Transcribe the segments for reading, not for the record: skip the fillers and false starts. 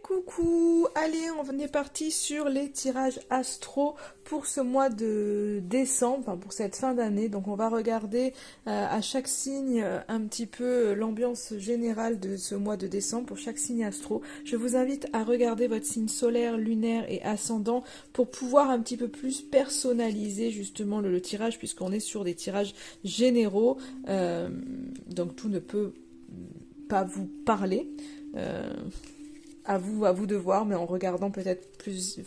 Coucou, allez, on est parti sur les tirages astro pour ce mois de décembre, enfin pour cette fin d'année. Donc on va regarder à chaque signe un petit peu l'ambiance générale de ce mois de décembre pour chaque signe astro. Je vous invite à regarder votre signe solaire, lunaire et ascendant pour pouvoir un petit peu plus personnaliser justement le tirage, puisqu'on est sur des tirages généraux. Donc tout ne peut pas vous parler. À vous de voir, mais en regardant peut-être plus,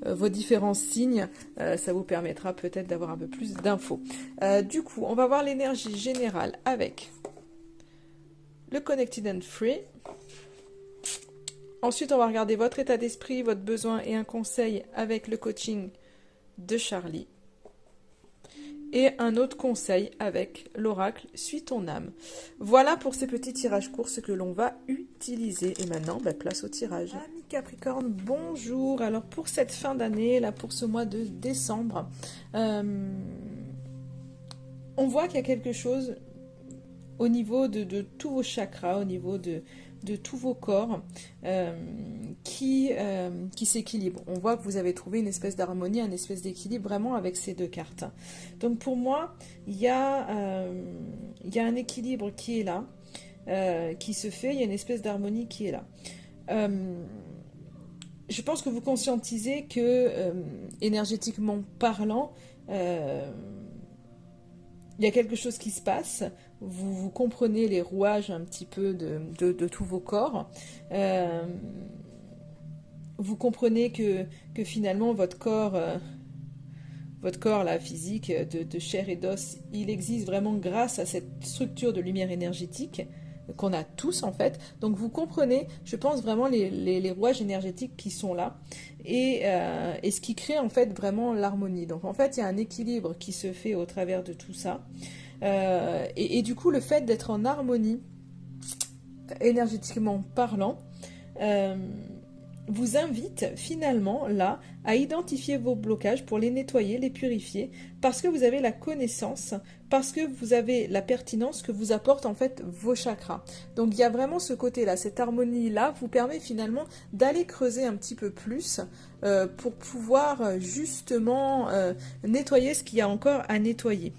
vos différents signes, ça vous permettra peut-être d'avoir un peu plus d'infos. Du coup, on va voir l'énergie générale avec le Connected and Free. Ensuite, on va regarder votre état d'esprit, votre besoin et un conseil avec le coaching de Charlie. Et un autre conseil avec l'oracle Suis ton âme. Voilà pour ces petits tirages courts ce que l'on va utiliser. Et maintenant, place au tirage. Amis Capricorne, bonjour. Alors pour cette fin d'année, là pour ce mois de décembre, on voit qu'il y a quelque chose au niveau de tous vos chakras, au niveau de tous vos corps qui s'équilibrent. On voit que vous avez trouvé une espèce d'harmonie, une espèce d'équilibre vraiment avec ces deux cartes. Donc pour moi, il y a un équilibre qui est là, qui se fait, il y a une espèce d'harmonie qui est là. Je pense que vous conscientisez que, énergétiquement parlant, il y a quelque chose qui se passe, vous comprenez les rouages un petit peu de tous vos corps, vous comprenez que finalement votre corps là, physique, de chair et d'os, il existe vraiment grâce à cette structure de lumière énergétique qu'on a tous en fait. Donc vous comprenez, je pense vraiment les rouages énergétiques qui sont là et ce qui crée en fait vraiment l'harmonie. Donc en fait il y a un équilibre qui se fait au travers de tout ça et du coup le fait d'être en harmonie énergétiquement parlant vous invite finalement là à identifier vos blocages pour les nettoyer, les purifier, parce que vous avez la connaissance, parce que vous avez la pertinence que vous apportent en fait vos chakras. Donc il y a vraiment ce côté-là, cette harmonie-là vous permet finalement d'aller creuser un petit peu plus pour pouvoir justement nettoyer ce qu'il y a encore à nettoyer.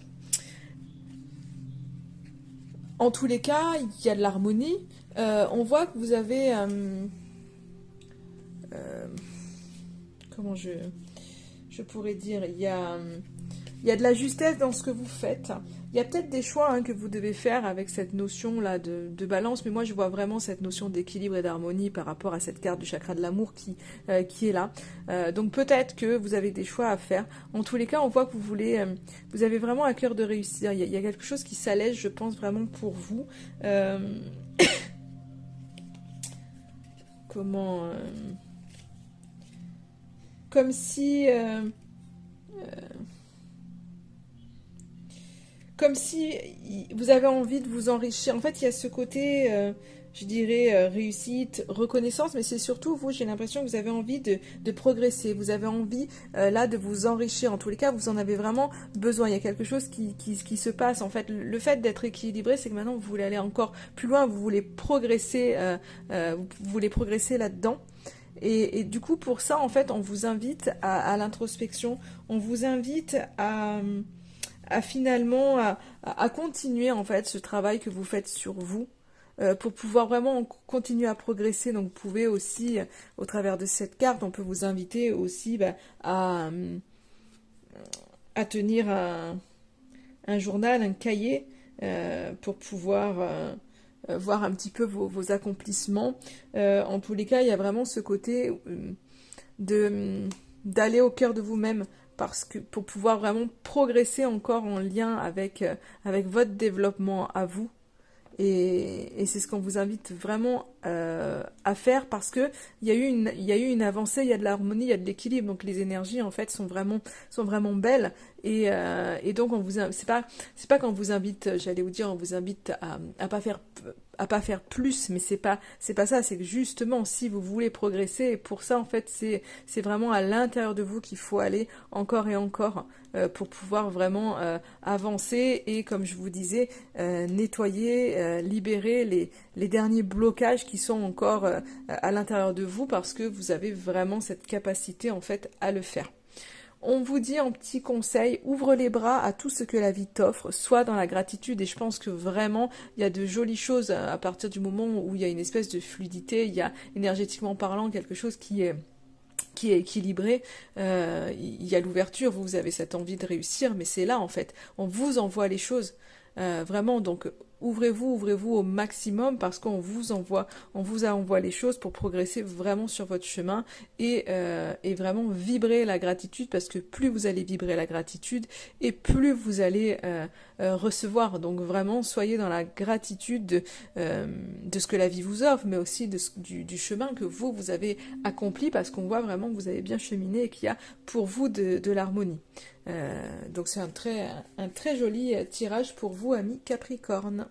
En tous les cas, il y a de l'harmonie. On voit que vous avez... comment je pourrais dire, il y a de la justesse dans ce que vous faites. Il y a peut-être des choix que vous devez faire avec cette notion là de balance, mais moi je vois vraiment cette notion d'équilibre et d'harmonie par rapport à cette carte du chakra de l'amour qui est là. Donc peut-être que vous avez des choix à faire. En tous les cas, on voit que vous avez vraiment à cœur de réussir. Il y a quelque chose qui s'allège, je pense vraiment pour vous. Comment comme si vous avez envie de vous enrichir. En fait, il y a ce côté, je dirais, réussite, reconnaissance, mais c'est surtout, vous, j'ai l'impression que vous avez envie de progresser. Vous avez envie, là, de vous enrichir. En tous les cas, vous en avez vraiment besoin. Il y a quelque chose qui se passe. En fait, le fait d'être équilibré, c'est que maintenant, vous voulez aller encore plus loin. Vous voulez progresser, là-dedans. Et du coup, pour ça, en fait, on vous invite à l'introspection, on vous invite à finalement à continuer en fait ce travail que vous faites sur vous pour pouvoir vraiment continuer à progresser. Donc, vous pouvez aussi, au travers de cette carte, on peut vous inviter aussi à tenir un journal, un cahier pour pouvoir... voir un petit peu vos accomplissements. En tous les cas, il y a vraiment ce côté d'aller au cœur de vous-même parce que pour pouvoir vraiment progresser encore en lien avec votre développement à vous. Et c'est ce qu'on vous invite vraiment à faire parce que il y a eu une avancée, il y a de l'harmonie, il y a de l'équilibre, donc les énergies en fait sont vraiment belles Et donc c'est pas qu'on vous invite, j'allais vous dire, on vous invite à pas faire plus, mais c'est pas ça, c'est que justement si vous voulez progresser, et pour ça en fait c'est vraiment à l'intérieur de vous qu'il faut aller encore et encore pour pouvoir vraiment avancer et comme je vous disais nettoyer, libérer les derniers blocages qui sont encore à l'intérieur de vous parce que vous avez vraiment cette capacité en fait à le faire. On vous dit en petit conseil, ouvre les bras à tout ce que la vie t'offre, sois dans la gratitude et je pense que vraiment il y a de jolies choses à partir du moment où il y a une espèce de fluidité, il y a énergétiquement parlant quelque chose qui est équilibré, il y a l'ouverture, vous avez cette envie de réussir, mais c'est là en fait, on vous envoie les choses, vraiment, donc ouvrez-vous au maximum parce on vous envoie les choses pour progresser vraiment sur votre chemin et vraiment vibrer la gratitude parce que plus vous allez vibrer la gratitude et plus vous allez recevoir. Donc vraiment, soyez dans la gratitude de ce que la vie vous offre, mais aussi du chemin que vous avez accompli parce qu'on voit vraiment que vous avez bien cheminé et qu'il y a pour vous de l'harmonie. Donc c'est un très joli tirage pour vous, amis Capricorne.